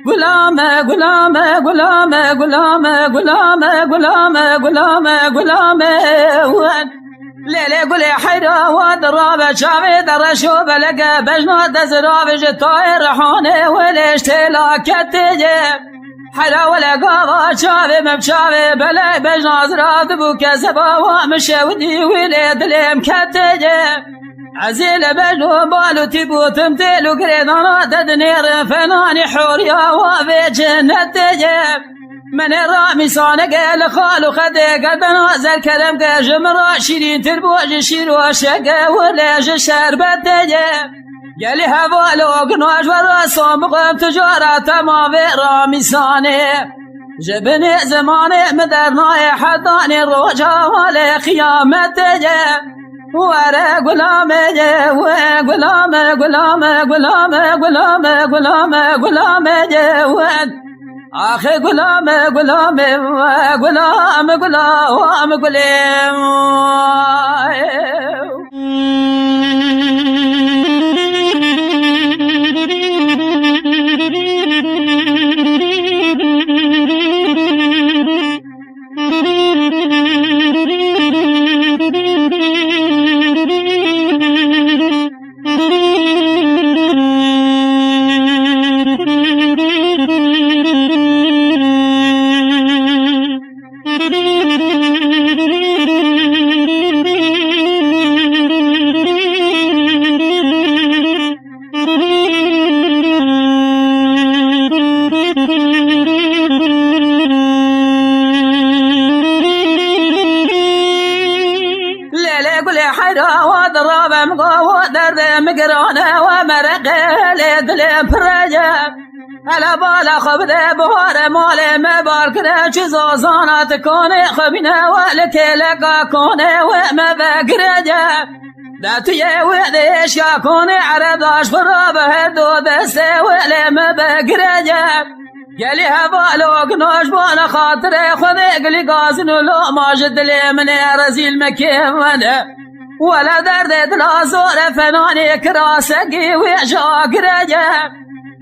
غلام غلام غلام غلام غلام غلام غلام غلام ليلة قولي حيرة ودرابة شافي درشو بلقى بجنو دزرابة جطاير رحوني وليش تلاكت تجيب حيرة ولا قاضى شافي مبشافي بلاي بجنو زراد بوكا زبا ومشي ودي وليد ليم كتجيب عزيل بجنو بالو تبو تمثيل وقريضانا ددنير فناني حوريا وفي جنة تجيب من الرامي صانق لخالو خدي قلبنا زل كلام جمرا شيرين تربوج شير وشقا وليش الشربة تجيب قالي هفالو قنواج والرسوم قم تجارة ما في رامي صاني جبني زماني مدرناي حطاني الرجا ولي خيامة تجيب ورا غلام غلام غلام غلام غلام غلام غلام جوان آخ غلام غلام غلام غلام غلام مقرانة ومرقة لدلم فرجة هلا بالا خبذة بهار مالي مباركنا جزازانا تكوني خبنا ولك لقا كوني وما بقرجة داتي وذيش كوني عرب داش فرابة هدو دستي ولما بقرجة قالي هبالو قناش بانا خاطري خذي قلي قازنو لو ما جد لي من رزيل مكيمنه ولا درد دلازور فناني كراسقي ويشاق رجب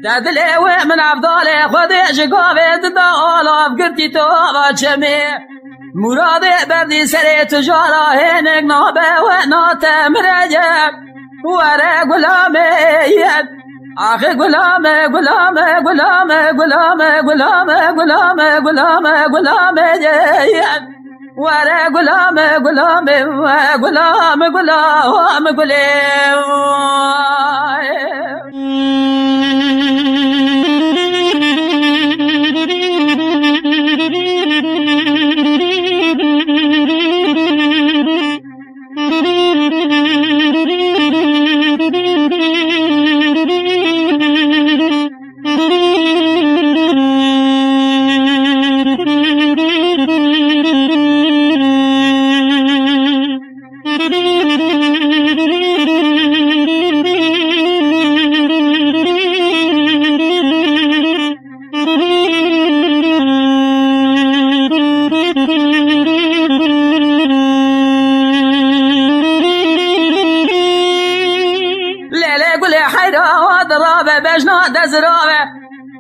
ددلي ومن عبدالي خذي شقافي تدالاف قرتي توبا شمي مرادي بردي سري تجارة هنك نابه وناتم رجب ورا غلامي آخي غلامي غلامي غلامي غلامي غلامي غلامي غلامي غلامي ورا غلام غلام غلام غلام غلام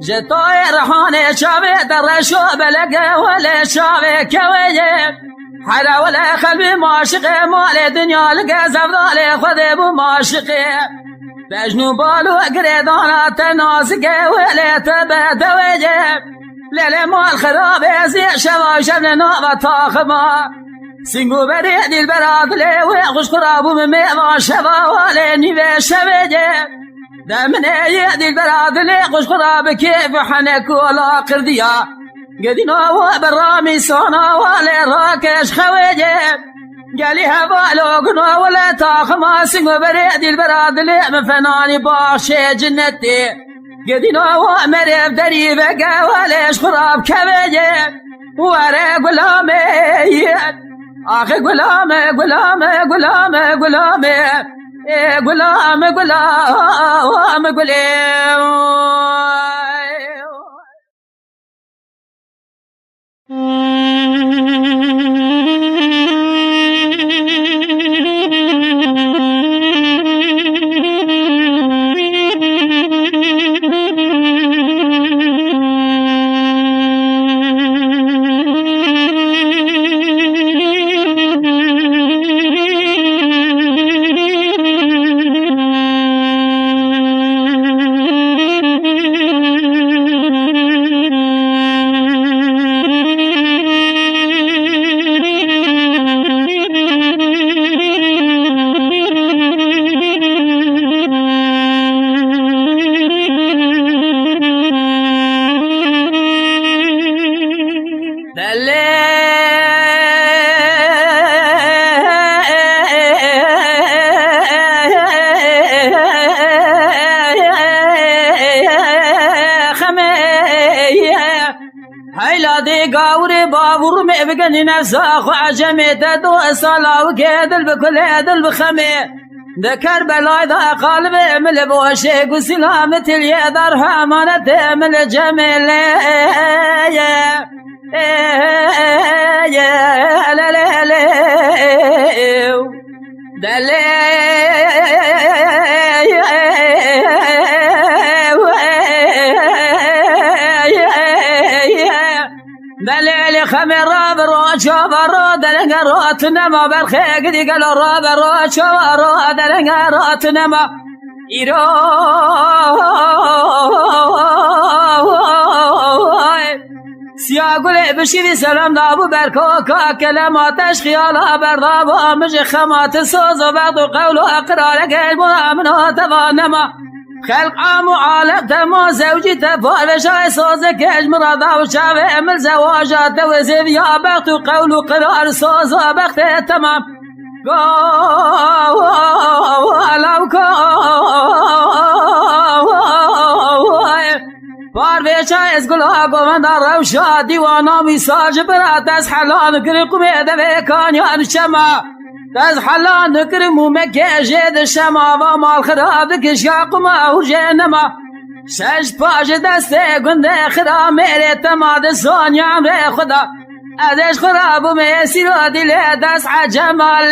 جتوي رحاني شافي درشو بلقى ولا شافي كويجي حلا ولا خلبي معشقي مالي دنيا لقى زفضالي خذي بو معشقي بجنو بالو قريدانا تناسقي ولا تبدويجي ليلي مال خرابي زي شبا شبن نوبة طاخما سنقو بريدي البراد لي ويغش قرابو مميما شبا ولي نيبي شبيجي دمنا يدي البراد لي قش قراب كيف حنك ولا قرديا قدنا وبرامي صانا ولا راكش خواجه قالي هبالو قنا ولا تاخما سنقو بريدي البراد لي مفناني باشي جنتي قدنا ومريب دريبه قواليش قراب كواجه ورا غلامي آخي غلامي غلامي غلامي غلامي غلام غلام غلام حيلا دي قاوري بابور مبقني نفسا خو عجمي تدو صلا وكيدل بكل يدل بخمي ذكر بلاي ذا قلبي من بوشيك وسلامة اليدر همانة من الجميل لا لا لا دليل خمر برو شبرو دلنگروت نما برخیگ دیگل رو برو شبرو دلنگروت نما ایرو سیاگل بشیری سلام دابو برکو که کلماتش خیالا بردابو مج خمات سوز و بعد قول و اقرار قلب و امنو توانما خلق عام وعالق تما زوجي تفعل شاي صوزك اجمرضا وشافي امل زواجات توزيب يا بخت وقول وقرار صوز وبخت تمام لو فار شاي اسقل اقو من دار روشا ديوانا ميساج برات اسحلان كريق ميدا كان يان الشما تزحلان نكرم ومكيجد الشما وما الخراب كشاق ما ورجينما شش باج دسته قنده خرا ميري تماد سون يامري خدا ادش خراب وميسيرو دي دس عجمال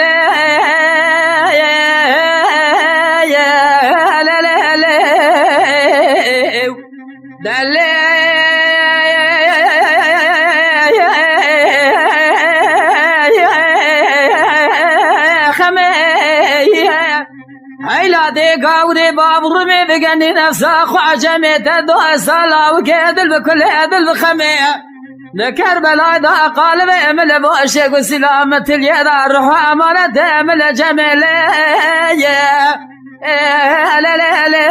لا لا لا حيلا دي قاوري بابور مبقني نفسا خو عجمي تدو صلا وكيدل بكل يدل بخمي لكربلاء ذا قلبي من بوشك وسلامة اليد روح امانة من الجميل لا لا لا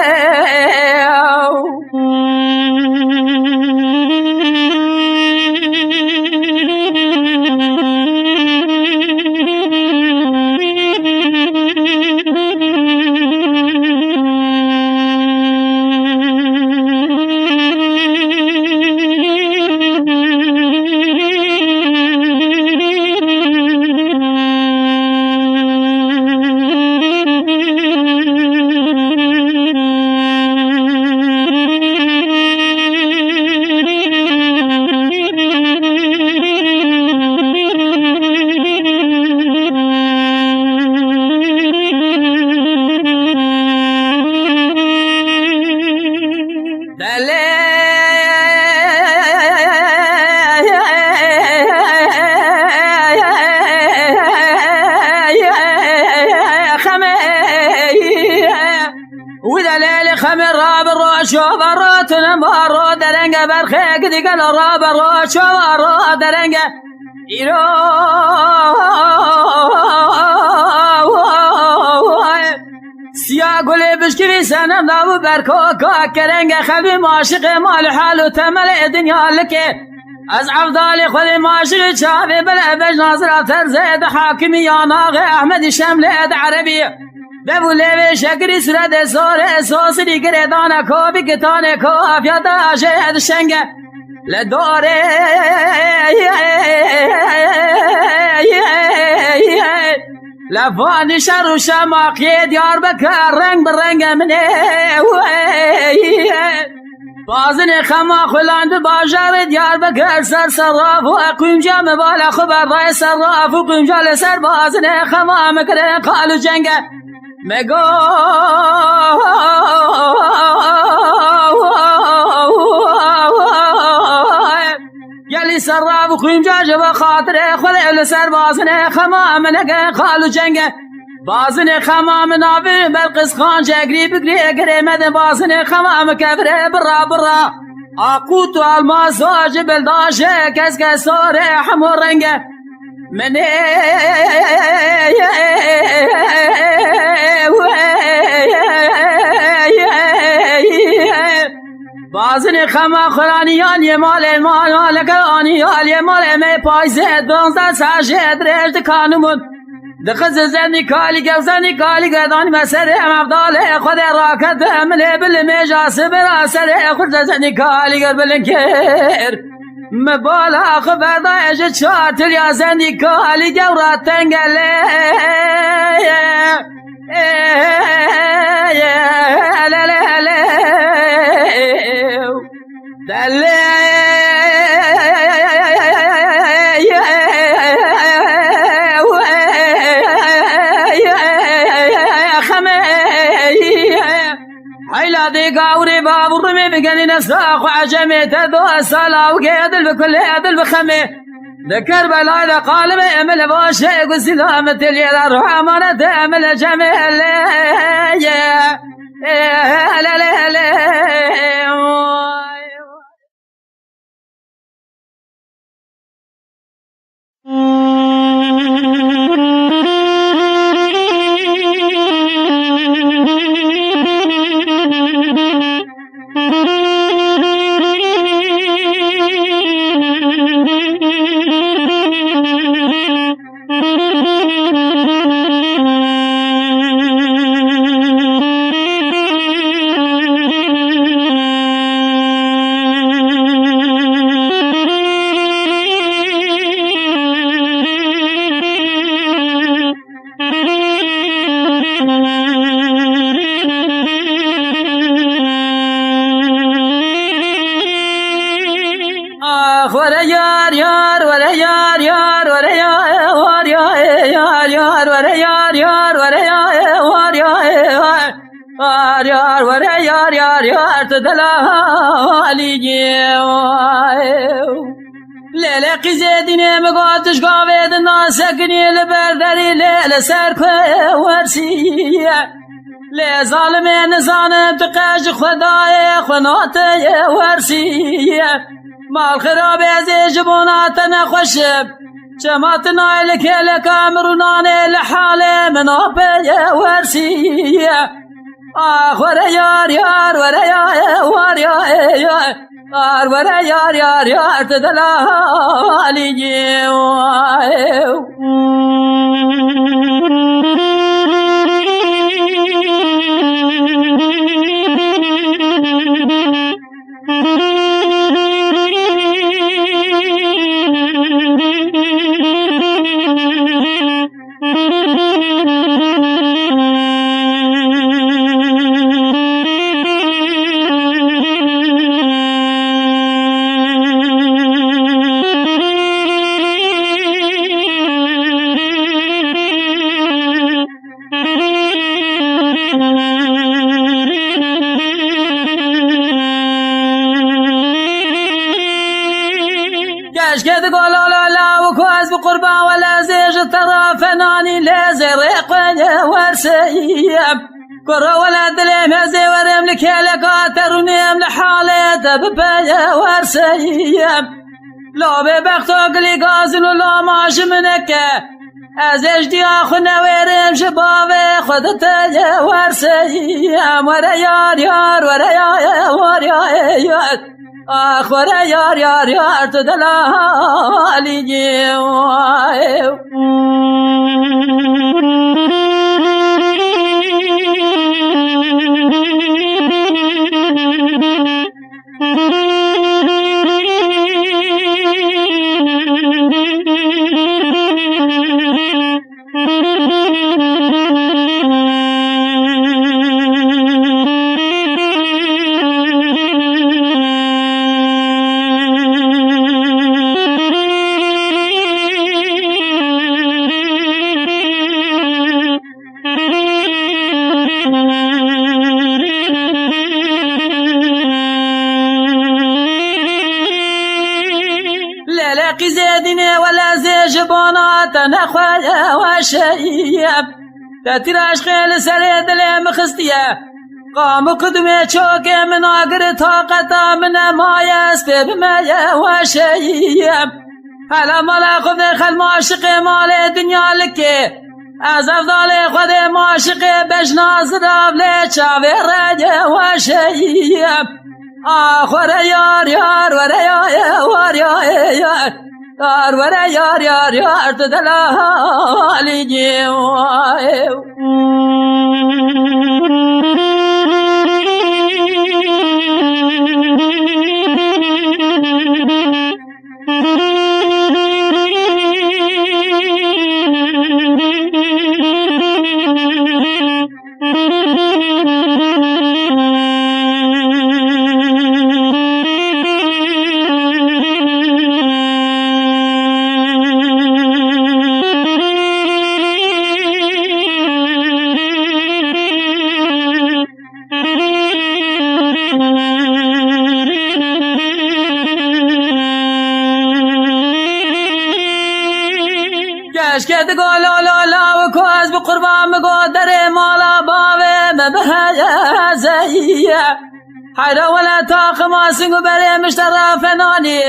شوبرات نمارو درنگ برخیگ دیگل را برو شوبرو درنگ ایرو سیا گلی بشکری سنم دابو برکو که کرنگ خبی معاشق مال حال و تمل دنیا لکه از عبدال خود معاشق چاوی بل بج ناظر ترزید حاکمی یا ناغ احمد شملید عربی دبو لیوی شکری سرد سور سوسری گردان کو بگتان کو افیاد آشید شنگ لدوره لفانی شر و شماقی دیار بکر رنگ برنگ منه بازن خما خلاند باجار دیار بکر سر صراف و اقویم جا مبالا خبر رای صراف و قویم جا لسر بازن خما مکره قالو جنگ مگو یلی صراف و قویم جا جبا خاطر خلی لسر بازن خما منگه قالو جنگ بازن خمام نابر بلقس خان جگری بگری اگری مدن بازن خمام کبره برا برا آقوت و الماس و جبل داشه کس کس سوره حمو رنگه منه بازن خما خرانیان یه مال لگرانیان یه مال می پایزه دونزده ساشه درشت کانمون دخز زنی کالی گفزنی کالی گردانی مسر مبدال خود راکت عمله بل میجاس برا سر خود زنی کالی گر بلنکر مبالا خبر دایج چاتر یا زندی کالی گورا تنگله قاوري بابور رمي بقني نساق وعجمي تذو السلا وقيدل بكل يدل بخمي ذكر بلا قالب امل باشي وسلامة اليد روح امانة امل جميل ولا يار يار ولا يار يار ولا يار يار يار ولا يار يار ولا يار يار يار ولا يار يار يار تدلالي ليلة قزيدني مقاتش قابد الناس سكني لبردري ليلة سركوي ورسية لي ظالمين ظالم تقاش خداي خناتي ورسية مال خراب ازي جبوناتنا خشب شماتنا لك لك امرناني لحالي منابي ورسية ورا يار يار ورا يار يار ورا يار يار يار تدلالي كشكد قول لا لا وكواز بقربان ولا زيج ترى فناني لا زريق ورسيب كرة ولا دليم هزي ورم لك لكاتر ونيم لحالي تببي ورسيب لو ببختوك لي قازل ولا ماش منك ازيج دي اخونا ويرم شبابي خدتي ورسيب ورا يار يار ورا يار يار ورا يار يار يار تدلالي لقي زيدني ولا زي جبونات نخويا وشيب تتراش خيل سريد لي مخستيا قام قدمي شوكي من اقر طاقتا من ما يسبب بميا وشيب هلا ملا خذ خل معشقي مالي دنيا لكي از افضل خود معشقي بش ناظر بلي شاوي رجي وشيب ورا يار يار ورا يار يار ورا يار يار يار تدلالي اشکت گالا لالا و کاز بقربان مقدر مالا باوه مبهزیه حیرا ولا تاق ماسنگو بره مشترا فنانی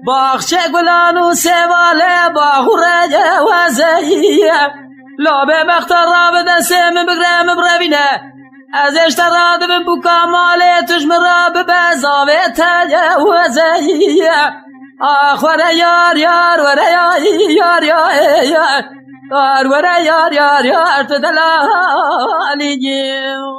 باخچه گلانو سواله باخوره وزیه لابه بختر را به دسته بگرم بربینه از اشتراد به بکا ماله تجمرا به بزاوه تجوزیه آخ وره یار یار وره یار یار یار یار وره یار یار یار تدلالی جیو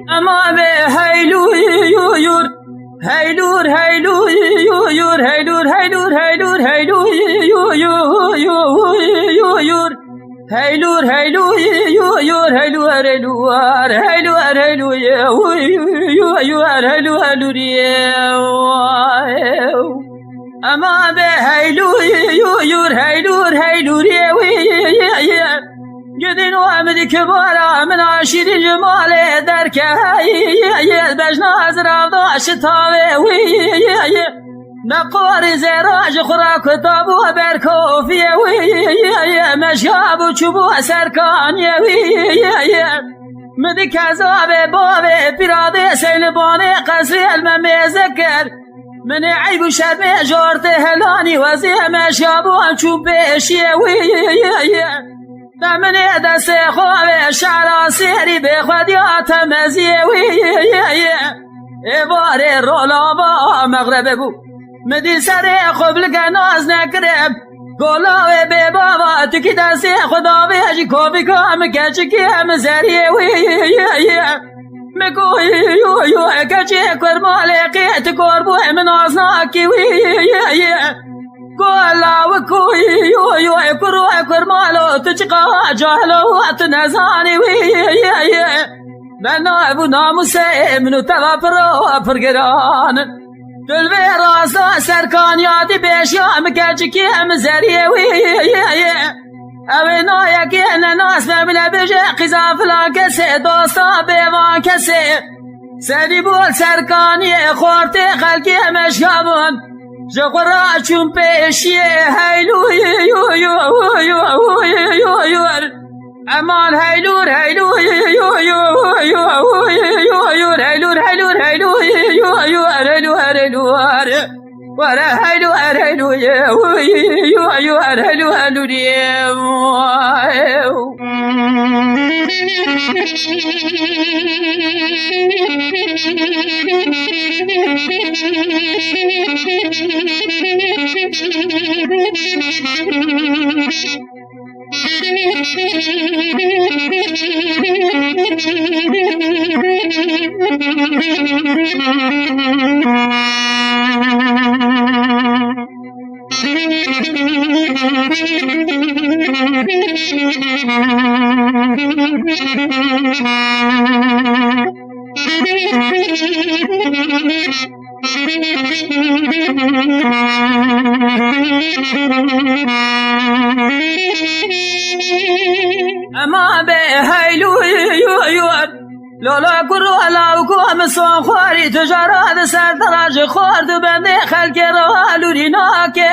اما به هیلو یور هیلور هیلو یور هیلور هیلور هیلور هیلو یور هیلور هیلو یور هیلور هیلور هیلور هیلو یور هیلو هیلور اما به هیلو یور هیلور هیلور گدین و امدی کبارا من عشیر جمال درکه بجنا از رفضاش تاوه نقار زراج خوراک تابو برکوفیه مشاب و چوبو سرکانیه مدی کذاب بابه پیراده سیلبانه قصری الممزکر من عیب و شرم جارت هلانی وزیه مشاب و چوب پیشیه من دست خواه شعر سیری به خودیات مزیه ایوار رولا با مغربه بو مدی سر خوب لگناز نکرم گلاوه به بابا تکی دست خدا بیجی کوبی کام کچی کم زریه مگوی کچی کرمال قیت کربو من آزناکی گلا و کوی کرو کرمالو تچقا جهلو اتنزانی من ابو ناموسه منو تغفرو فرگران دلوی راستا سرکانیاتی بیشیام کچکی هم زریه اوی نایکی نناس مبنه بجه قزافلا کسی دوستا بیوان کسی سری بول سرکانی خورتی خلکی مشکابون جغرا چون پیشیه هیلو امان هیلور هیلور هیلور هیلور ورا هیلور اما به هیلو لالا کرو علاو کم سون خواری تجارت سر دراج خورد بنده خلق رو لوری ناکه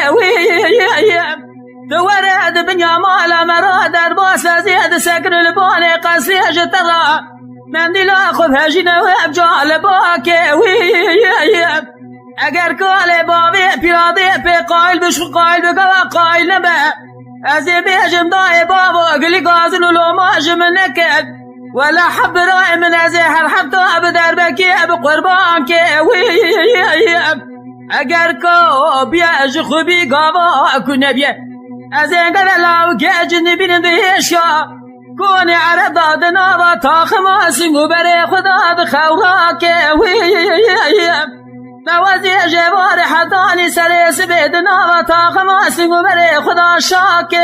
تورد بنیا مالا مرا در باس زید سکر البانه قصری جترا من دیلا خوب هجینه و ابجال باکه اگر کال بابی پیاده پی قایل بشو قایل بگوا قایل نبه از بیجم دای بابا قلی گازن و لوماج من نکد ولا حب رای من از هر حب تا بدر بکی بقربان که اگر کو بیاج خوبی گاوا کنه بیه از اینگر لاو که جنبین دیشا کنه عرب دادنا و تاخم سنگو بره خدا بخوراک نوازی جوار حدانی سر سبیدنا و تاخم سنگو بره خدا شاک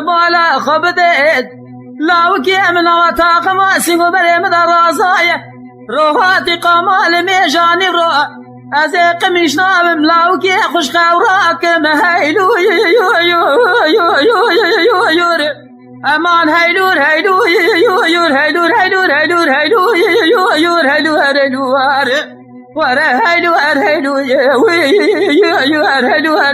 بالا خبدت لاو که امنا و تاخم سنگو بره مدر رازای روحاتی قمال میجانی رو از قمیش نامم لاو که خوش خوراکم هیلو امان هیلور هیلو یور هیلور هیلور هیلور هیلو یور هیلور هیلور وره هیلور هیلو یور هیلور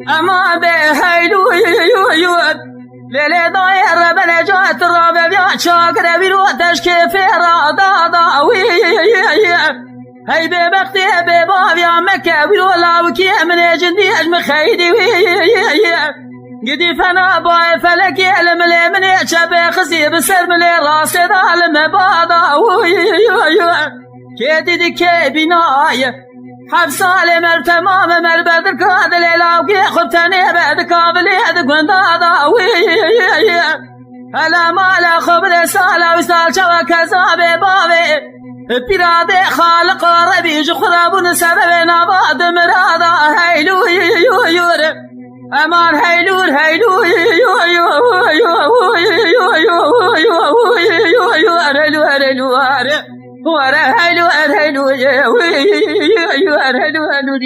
اما به هیلو یور لیلی دایر بله جات را ببین شاکر بیرو تشکیف را دادا هی به بختی به بابیا مکه بیرو لاوکی من جندی اجم خیدی گدی فنا بای فلکی الملی من چپ خسی بسر ملی راست دالم بادا که دیدی که بینای حب سال مر تمام مر بدر کاد لیلاو که خوب تنه بعد کابلی اد گندادا هلا مالا خوب رسالا و سال شوا کذاب بابه پیراده خالق ربی جو خرابون سبب نباد مرادا هیلو یور امان هیلور هیلو وره هلو هلو هلو هلو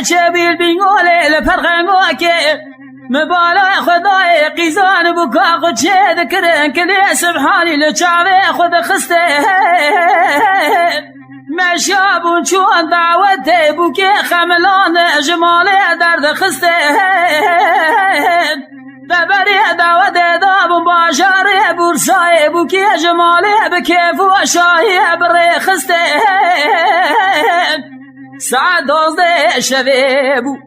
شبیل بینگوله لفرخنگو که مبالا خدای قیزان بکا خود چه دکرن کلی سبحانی لچاوه خود خسته مشابون چون دعوته بوکه خملان جماله درد خسته دبری دعوت دابون باشاره بورسای بوکه جماله بکیف و شاهی بره خسته ساعت 12 شبه بو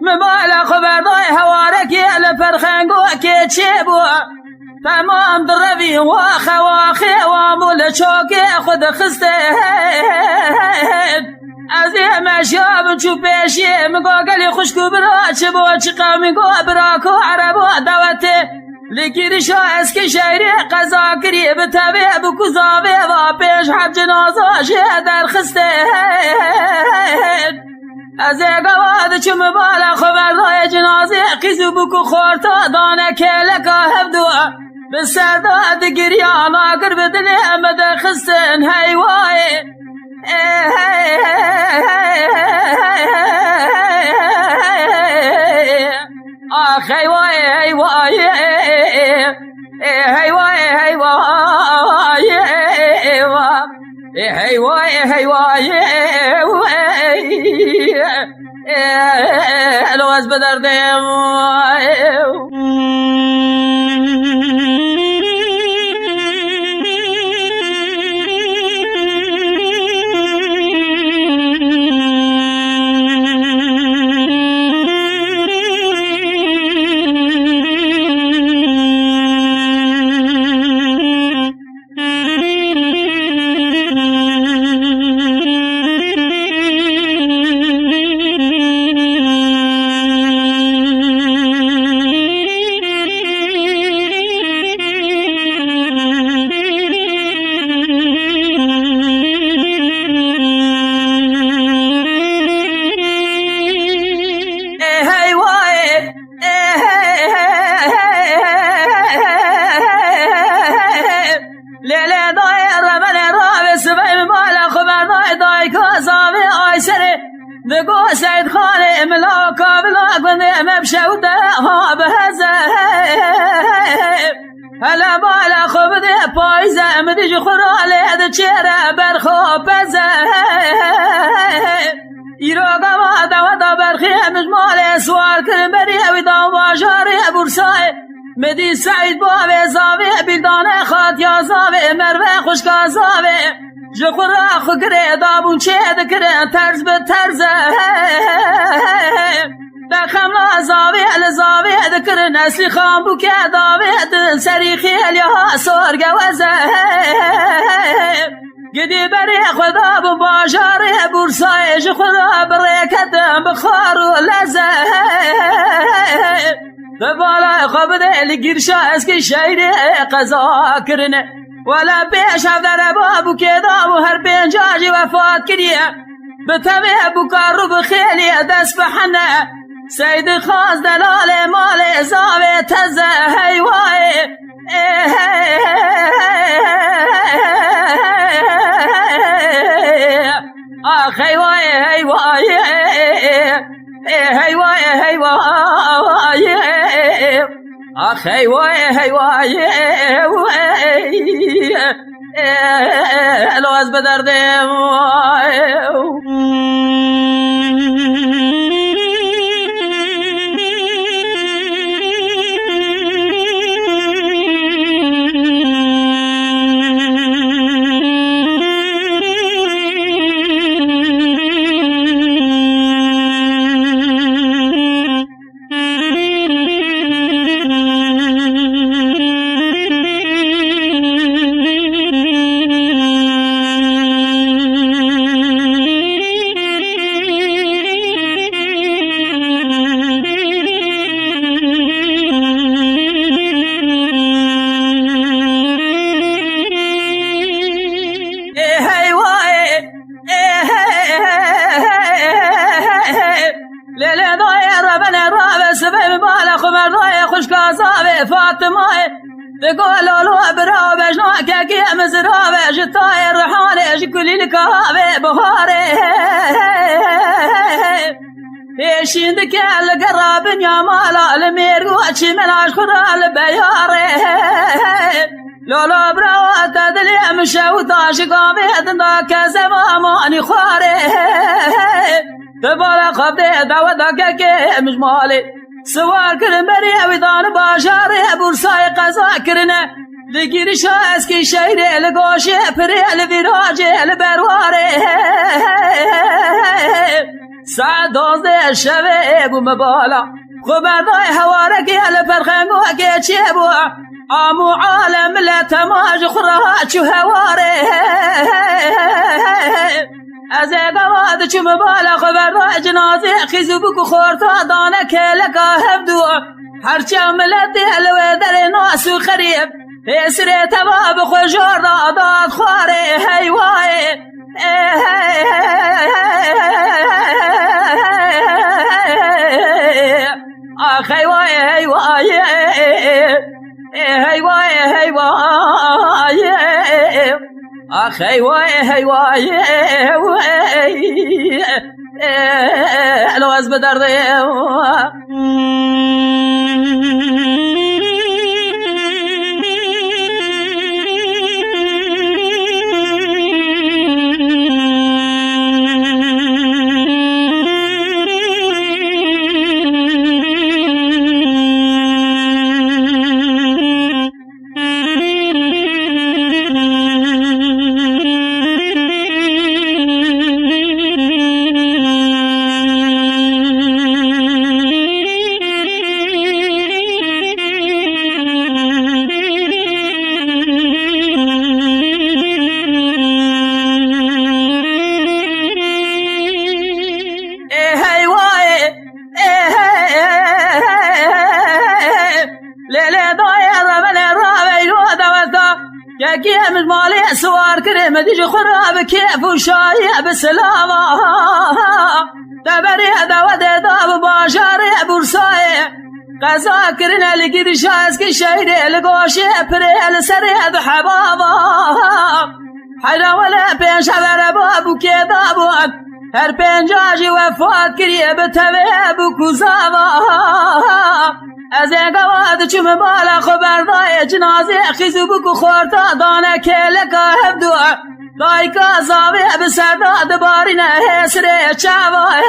مبالا خبردای هوارکی لفرخنگو که چه بو تمام دروی و خواخی و مول چوکی خود خسته از یه مشاب چو پیشی مگو گلی خوشکو برا چه بو چه قومی گو براکو عربو دوته لگیری شا اسکی شهری قضا کری بتبه بکو زاوه و پیش حد جنازه شه در خسته از اگواد چو مبالا خبردای جنازه قیزو بکو خورتا دانه که لکا هفدو بسرداد گریان آگر بدلی امد خستن هیوای آخ هیوای هیوای هیوای هیوای هی وای هی وای الواز بدردم دقو سيد خالي ملاكا بلاك مبشوته ها بهزه هلا بالا خبدي بايزه مدج خرالي دچيره برخو بزه يروغا وادا وادا برخي مجمالي سوار كربري ويدا واجاري برساي مدي سعيد بابي زاوي بلدان خات يا زاوي مروه خوشكا زاوي جخورا خگره دابون چه دکره ترز به ترزه بخم لزاوی لزاوی دکره نسلی خام بو که داوی سری خیلی ها سرگ وزه گدی بری خدا بو باجاری برسای جخورا بریکتم بخار و لزه دبالا خبده لگیرشا اسکی شیری قضا کرنه ولا پیش در بابو که دامو هر پنجاجی وفات کریه بتوی ابو کارو بخیلی دست بحنه سید خاص دلال مال زاوی تزه هیوای آخ هیوای هیوای هیوای هیوای آخ هیوای هیوای الواز بدردم فاطمه تقول له برا بجنا كي مزرا جتاي الرحال كل الكهابه بهاره ايش عندك القراب يا مالا الميرو ملاش خرال بياره لولا برا تدلي مشوطاش قامت ذاك زمان خواره تبارك خبده دعوتك كي مجمالي سوار کرن بری اویدان باجاره برسای قضا کرنه لگیرش اسکی شیره لگوشه پره لویراجه لبرواره ساعت 12 شبه بو مبالا خبردای هوارکی لپرخنگو که چه بو آمو عالم لتماج خراها چو هواره از اقواد چو مبالا خبردای جنازه خیزو بکو خورتا دانه که لکا هفدو هرچه ملتی الوه در ناسو خریب اسره تواب خوشار داد خواره هیوای آخ هیوای هیوای هیوای هیوای آخ هیوای هیوای الواز بدرده مدیج خراب کیف و شایع بسلاما دبری دود داب باشاری برسای قضا کرنا لگید شاز که شهید لگوش پریل سرید حبابا حیرا ولا پیش هر بابو که دابوان هر پنجاجی وفات کریه به طبیب کزاوا از اگواد چم بالا خبردای جنازه خیزو بکو خورتا دانه که لکا هفدو دایکا زاوی بسرداد بارینه حسره چاوه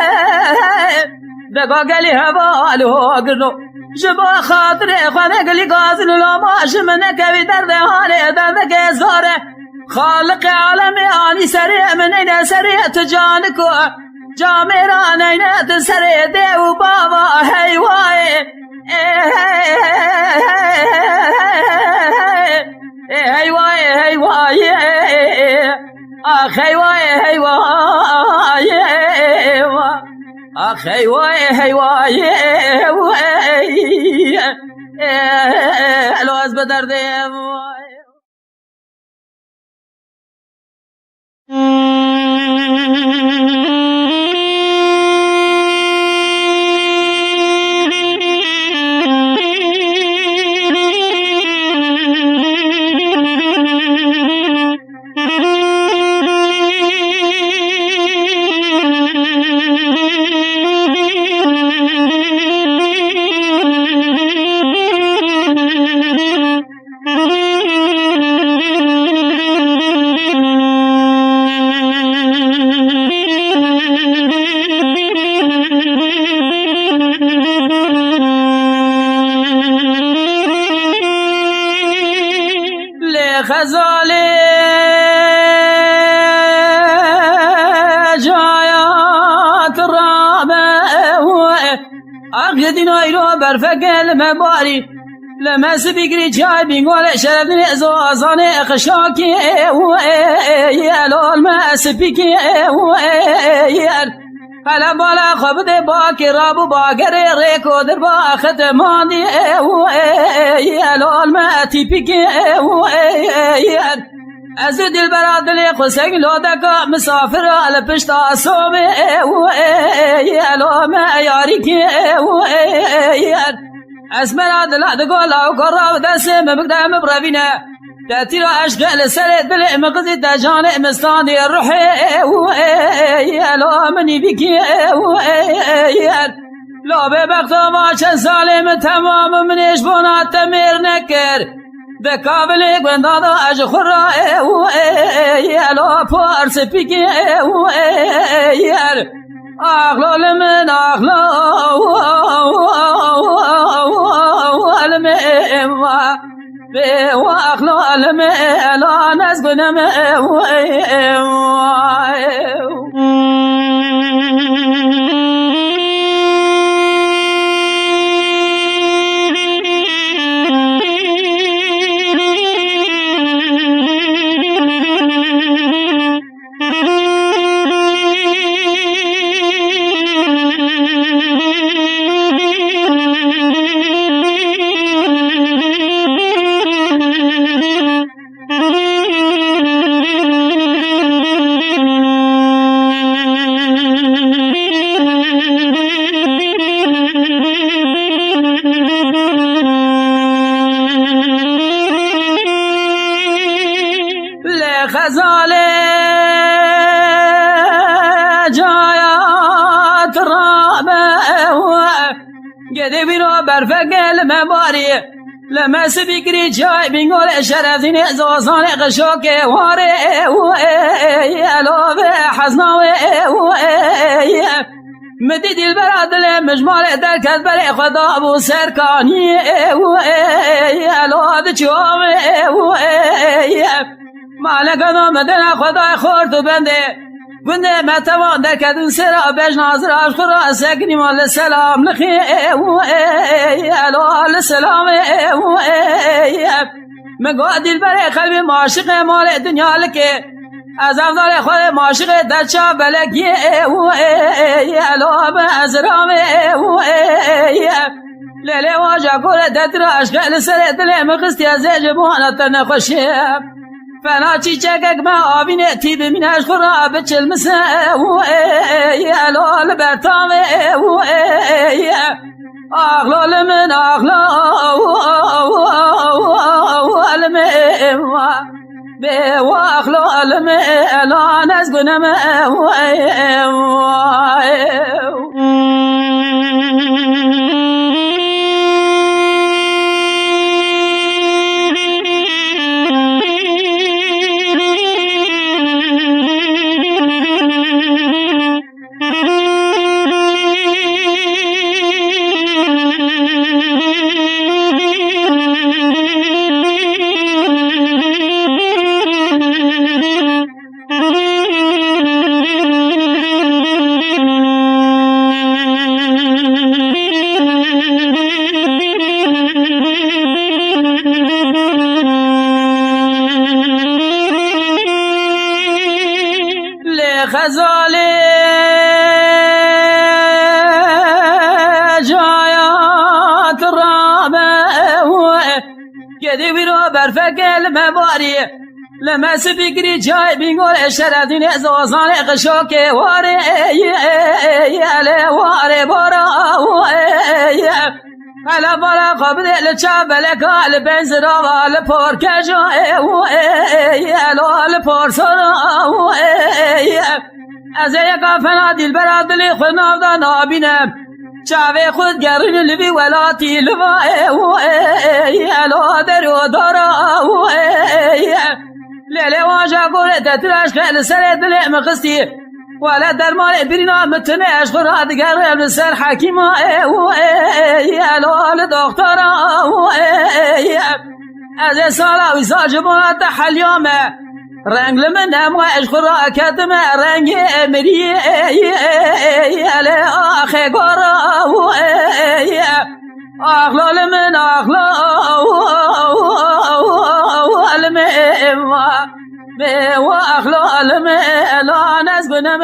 دگا گلی حوالو گرنو جبا خاطر خانه گلی گازن لاماش من کبی درد حاله درد که زاره خالق عالم آنی سری من این سری تجانکو جامران این سری دیو بابا حیوای حیوای حیوای آخ حیوای حیوای آخ حیوای حیوای الو از بدردیم غزاله جایات رابه اقیدین ایرو برفقل مباری لمس بگری جای بینگول شردن ازازان اخشاکی یلال مس بگی حالا بالا خبده باکی رابو باگر ریکو در با ختمانی یلال ماتی بگی از دل برا دل خسک لودکا مسافر آل پشت آسوم یلال ما یاری کی از مرا دل دگولا و قراب دست مبقدام برابینه تأتي أشغال سرد بالمقصد دجان مستاني الروحي يا لو مني بك لو ببقى ما شن سالم تمام من إشبونا تمير نكر بكابلك من دادا أجخرا يا لو فارس بك أغلال من أغلال به واخلال ملان از گنم غزاله جایات رابه گده بیرو برفقل مباری لمس بگری جای بینگول شرفین ازازان قشاک واره یلوه حزناوه مدی دل برادل مجمال درکت بر خدا ابو سرکانی یلوه چوامه مالکانو مدن خدای خورد و بنده متوان در کدون سرا بج ناظر اشخرا سکنی مال سلام نخی الو سلام مگو دل بر قلب معاشق مال دنیا لکه از افضل خود معاشق در چا بلکی الو بازرام لیلی واجه کل دتر اشغال سر دل مقستی از جبانت نخوشی فناچی چکک ما آبینه تی بمینش خورا بچل مسه لال برتام اغلال من اغلال من به واخلال من الان از گنم غزالی جایات رابه گدی بیرو برفکل مباری لمس بگری جای بینگول شردین زوزان قشاک واره یله واره بارا على بلا قبل الشابل قال بنزرا والبور كجا البور سرا ازي قفنا دل براد لي خنا ودنا بينم شاوي خود قرن لبي ولاتي لبا درو دارا ليلي واجا قولت تتراش خيل سرد لي مقستي ولا درمان برینا متنش خورا دیگر بسر حکیما لال دکترا از سالا و ساجبونا تحلیام رنگ لمن امواج خورا کدم رنگ امری آخه گورا اخلال من اخلال من واخلال ميلان ازبنم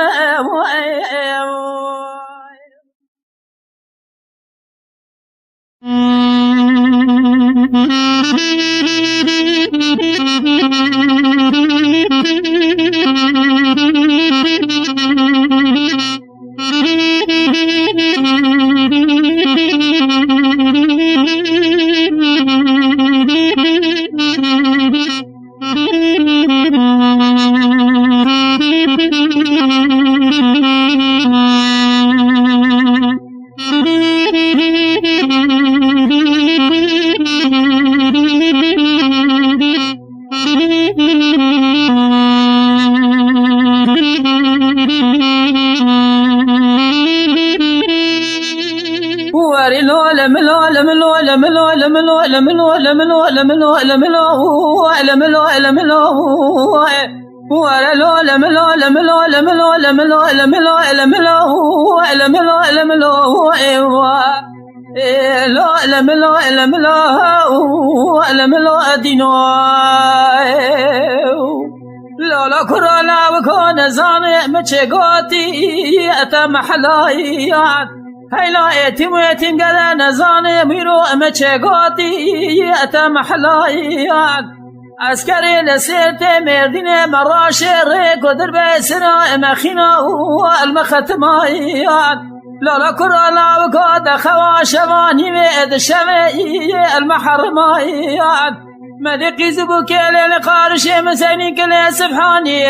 لا كرانا وكون زامي مچگاتی اتم حلایان هیلا ایتیم گله نزانه میرو مچگاتی اتم حلایان عسکری لسیرت مردین مراش ریک و در بسرا مخینا و المختمایان لالا کرانا وکاد خواشوانی وید شوی المحرمایان مدقی زبو کلی قارش مسینی کلی سبحانی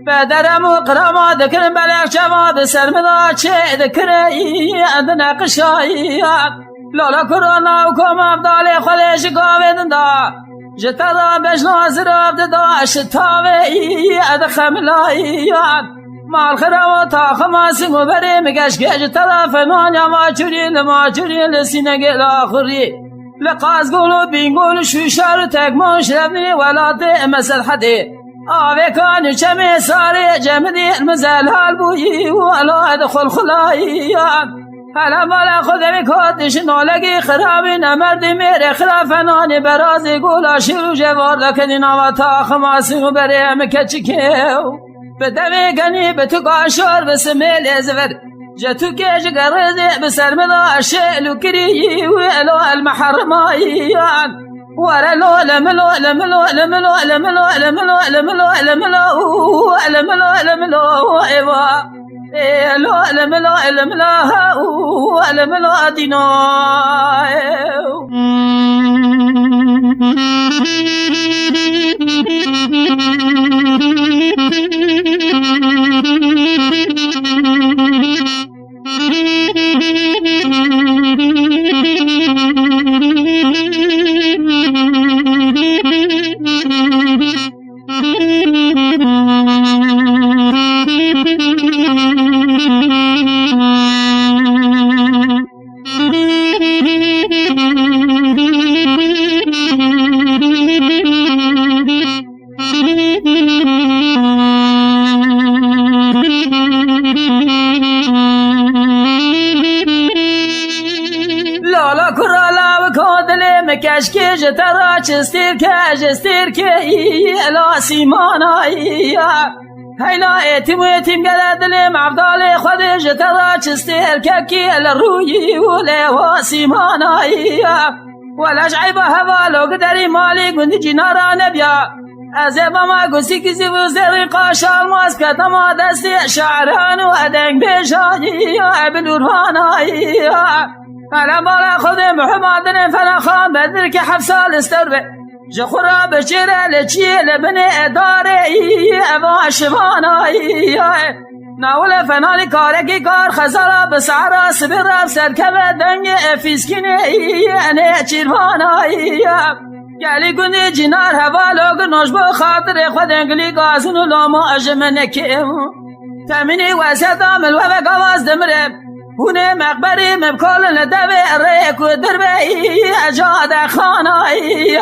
بدرم و قرما دکن بلغ جواد سرمدا چه دکری ادنا قشایان لالا کرانا وکم افضال خلیش گاویدن دا جتدا بجناز رابد دا شتاوی ادخملایان مال خرا و تا خماسی مبری مگش گج تلا فمان یا ما چوری لسینگ الاخری لقاز گولو بینگول شوشار تکمان شربنی ولات مسل حدی آوه کانو چمی ساری جمدی المزلال بویی ولا ادخل خلاییان حالا بالا خودمی کاتش نالگی خرابی نمردی میره خلافنانی برازی گولا شیرو جوار لکنی نوا تا خماسی مبری مکچی کیو بدوی گنی به تو گاشار بسمیل ازور جتو که جگرزی بسر مدا شیلو کری ویلو المحرماییان ورا لو لملو لملو لملو لملو لملو لملو لملو لملو لملو ايوا لو لملو لملو لملو دينو كشكيج تراش استير كي لا سيماناي هيلا اتم قلد لي معبدالي خديج تراش استير كي الروي ولا واسيماناي ولا جعيبه هوالو قدري مالي قند جنارا نبيا ازيبا ما قسي كزي وزري قاشا الماسكة ما دستي شعران وادنگ بيشاني بلورهاناي أنا بالا خذي محمد فلا خام بدرك حفصة الاستربة جخورا بشيرة لشي لبني إداري أبا شفانا ناول فناني كاركي كار خزارة بسعرة سبرة بسركبة دنگ فيسكيني أنا چيروانا قالي قندي جنار هوالوغ نوشبو خاطر خود انگلي قازنو لاما أجمنكي تاميني واسطة ملوه قواز دمرب هونه مقبری مبکال ندوی ریک و دربی اجاد خانایی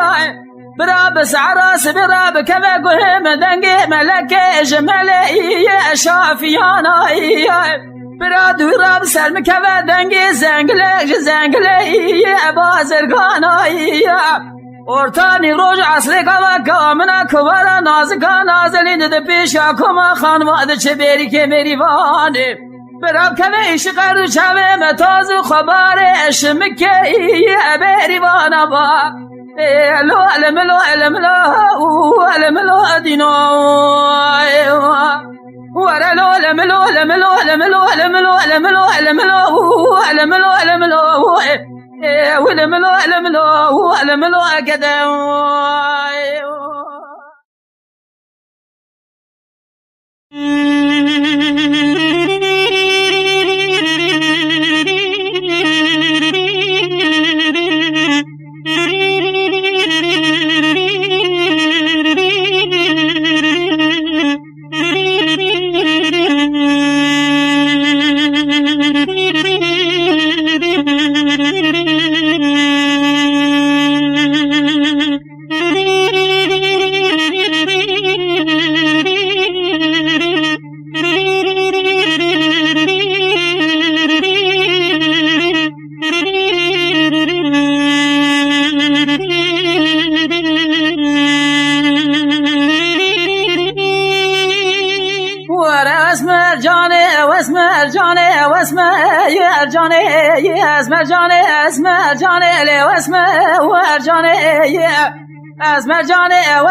برا بسعراس برا بکوه گوه مدنگی ملک جملی شافیانایی برا دورا بسر مکوه دنگی زنگلی بازرگانایی ارتانی روش اصلی کوا کامنا کوارا نازکا نازلین ده پیشا کما خانواده چه بری که میری وانه براب كذا شقر شوي متاز خبار اشمك ابيري وانا با لو لملو لملو دينو ورا لو لملو ولملو كذا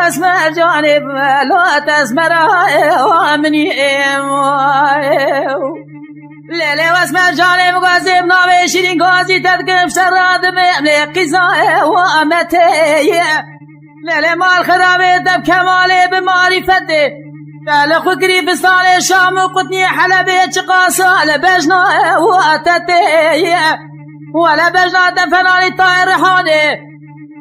اسمر جاني لا تسمر وامني ليلي واسمر جاني مغازي بنامي شيرين غازي تذكر شراد بملي قزاء وامتي ليلي مال خرابي دب كمالي بمعرفتي تالي خكري بصالي شام وقطني حلبي شقاصة لبجنا واتتي ولا بجنا دفنالي طائر ريحاني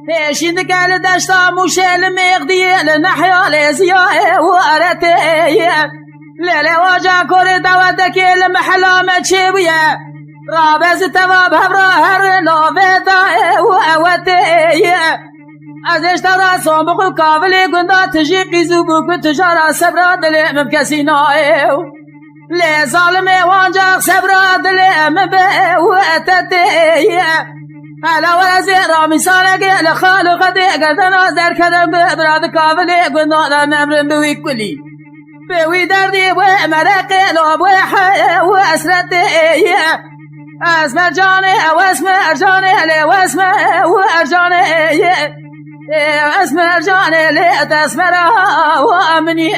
هيشين دقال دشتا موشيل ميغدي لنحيا لزياء وارتي ليلي واجا كوري دودك المحلا متشوية رابز تواب هبراهر لوفيتا وأوتي ازش ترى صوبق الكافلي قندا تجي قيزوبك تجارة سبرا دلي مبكسينايو لي ظالمي وانجاق سبرا دلي مبأوتتي هلا وزير رامي سالك لخالق دي قدنا زر كدم براد كافلي قندا نمر بوي كلي بوي دردي ومرقي لو بوي واسرتي اسمر جاني واسمر جاني لي واسمر وارجاني اسمر جاني لي تسمرها وامني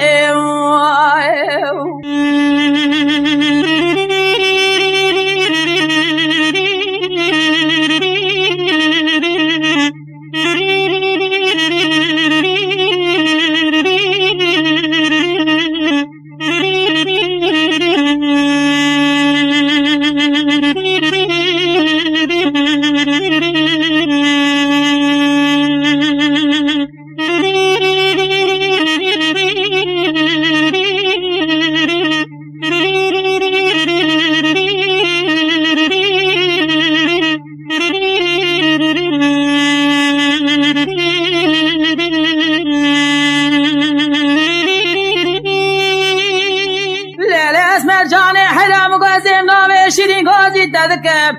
جاني حلم قاسم نامي شيرين قاسي تذكب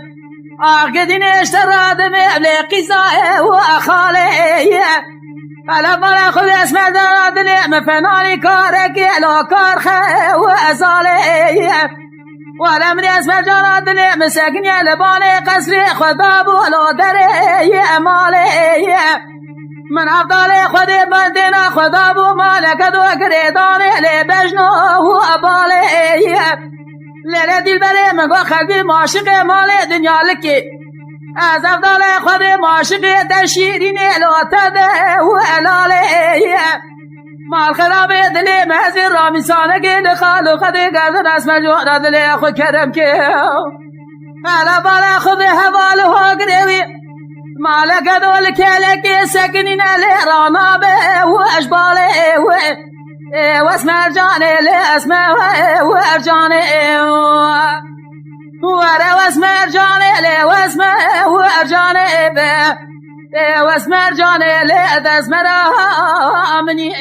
أخذين اشتراد مبلي قصائي وأخالي فلا فلا خذ اسم دراد لعم فناني كارك لو كارخي وأزالي ولم اسم جراد لعم سكني لباني قسري خذ باب ولو دري مالي من أفضل خذي بندنا خذ أبو مالك دو قريداني لبجنو وأبالي ليلة البري من قلبي معشق مالي دنيا لكي از أفضل خذي معشق تشيريني لو تدي وألالي مال خرابي دلي مهزي رامي سانقي لخالو خذي قدر اسم جوهر دلي أخو كرم كيو ألا بالا خذي هبالو قريبي مالك دول كيلك سكنين لرانا به واشبالي واسمع جاني لاسمع وارجاني ورا واسمع جاني واسمع وارجاني به واسمع جاني لتسمع مني